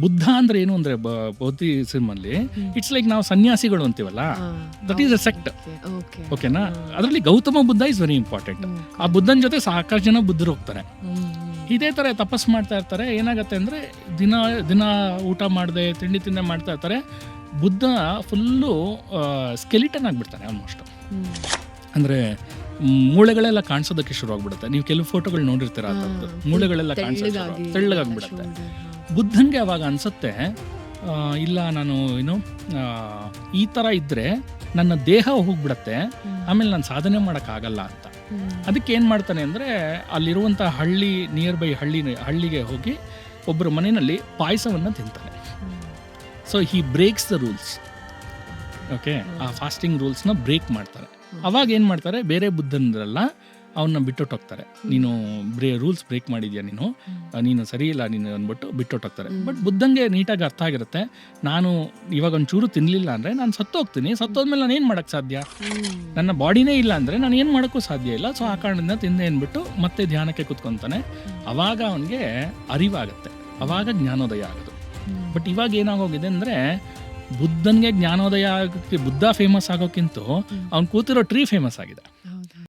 ಬುದ್ಧ ಅಂದ್ರೆ ಏನು ಅಂದ್ರೆ ಬೌದ್ಧಿಸಮ್ ಅಲ್ಲಿ ಇಟ್ಸ್ ಲೈಕ್ ನಾವು ಸನ್ಯಾಸಿಗಳು ಅಂತೀವಲ್ಲ, ದಟ್ ಈಸ್ ಅ ಸೆಕ್ಟ್. ಓಕೆನಾ? ಅದರಲ್ಲಿ Gautama Buddha is very important. ಆ ಬುದ್ಧನ ಜೊತೆ ಸಾಕಷ್ಟು ಜನ ಬುದ್ಧರು ಹೋಗ್ತಾರೆ. ಇದೇ ತರ ತಪಸ್ ಮಾಡ್ತಾ ಇರ್ತಾರೆ. ಏನಾಗತ್ತೆ ಅಂದ್ರೆ ದಿನ ದಿನ ಊಟ ಮಾಡದೆ ತಿಂಡಿ ತಿಂದೆ ಮಾಡ್ತಾ ಇರ್ತಾರೆ. ಬುದ್ಧ ಫುಲ್ಲು ಸ್ಕೆಲಿಟನ್ ಆಗಿಬಿಡ್ತಾನೆ ಆಲ್ಮೋಸ್ಟ್. ಅಂದ್ರೆ ಮೂಳೆಗಳೆಲ್ಲ ಕಾಣಿಸೋದಕ್ಕೆ ಶುರು ಆಗ್ಬಿಡುತ್ತೆ. ನೀವು ಕೆಲವು ಫೋಟೋಗಳು ನೋಡಿರ್ತೀರ, ಆ ಥರದ್ದು ಮೂಳೆಗಳೆಲ್ಲ ಕಾಣಿಸೋದು ತೆಳ್ಳಗಾಗ್ಬಿಡುತ್ತೆ. ಬುದ್ಧನ್ಗೆ ಅವಾಗ ಅನ್ಸುತ್ತೆ, ಇಲ್ಲ ನಾನು ಏನು ಈ ಥರ ಇದ್ದರೆ ನನ್ನ ದೇಹ ಹೋಗ್ಬಿಡತ್ತೆ, ಆಮೇಲೆ ನಾನು ಸಾಧನೆ ಮಾಡೋಕ್ಕಾಗಲ್ಲ ಅಂತ. ಅದಕ್ಕೆ ಏನು ಮಾಡ್ತಾನೆ ಅಂದರೆ ಅಲ್ಲಿರುವಂಥ ಹಳ್ಳಿ ನಿಯರ್ ಬೈ ಹಳ್ಳಿಗೆ ಹೋಗಿ ಒಬ್ಬರ ಮನೆಯಲ್ಲಿ ಪಾಯಸವನ್ನು ತಿಂತಾನೆ. So he breaks the rules. Okay, ಆ ಫಾಸ್ಟಿಂಗ್ ರೂಲ್ಸ್ನ ಬ್ರೇಕ್ ಮಾಡ್ತಾರೆ. ಅವಾಗ ಏನು ಮಾಡ್ತಾರೆ, ಬೇರೆ ಬುದ್ಧನರೆಲ್ಲ ಅವನ್ನ ಬಿಟ್ಟೊಟ್ಟೋಗ್ತಾರೆ. ನೀನು ರೂಲ್ಸ್ ಬ್ರೇಕ್ ಮಾಡಿದ್ಯಾ, ನೀನು ಸರಿ ಇಲ್ಲ ನೀನು ಅಂದ್ಬಿಟ್ಟು ಬಿಟ್ಟೊಟ್ಟೋಗ್ತಾರೆ. ಬಟ್ ಬುದ್ಧಂಗೆ ನೀಟಾಗಿ ಅರ್ಥ ಆಗಿರುತ್ತೆ, ನಾನು ಇವಾಗ ಒಂಚೂರು ತಿನ್ನಲಿಲ್ಲ ಅಂದರೆ ನಾನು ಸತ್ತೋಗ್ತೀನಿ, ಸತ್ತೋದ್ಮೇಲೆ ನಾನು ಏನು ಮಾಡೋಕ್ಕೆ ಸಾಧ್ಯ, ನನ್ನ ಬಾಡಿನೇ ಇಲ್ಲ ಅಂದರೆ ನಾನು ಏನು ಮಾಡೋಕ್ಕೂ ಸಾಧ್ಯ ಇಲ್ಲ. ಸೊ ಆ ಕಾರಣದಿಂದ ತಿಂದೆ ಅಂದ್ಬಿಟ್ಟು ಮತ್ತೆ ಧ್ಯಾನಕ್ಕೆ ಕೂತ್ಕೊತಾನೆ. ಅವಾಗ ಅವನಿಗೆ ಅರಿವಾಗುತ್ತೆ, ಅವಾಗ ಜ್ಞಾನೋದಯ ಆಗೋದು. ಬಟ್ ಇವಾಗ ಏನಾಗೋಗಿದೆ ಅಂದರೆ ಬುದ್ಧನ್ಗೆ ಜ್ಞಾನೋದಯ ಆಗೋಕ್ಕೆ ಬುದ್ಧ ಫೇಮಸ್ ಆಗೋಕ್ಕಿಂತ ಅವ್ನು ಕೂತಿರೋ ಟ್ರೀ ಫೇಮಸ್ ಆಗಿದೆ.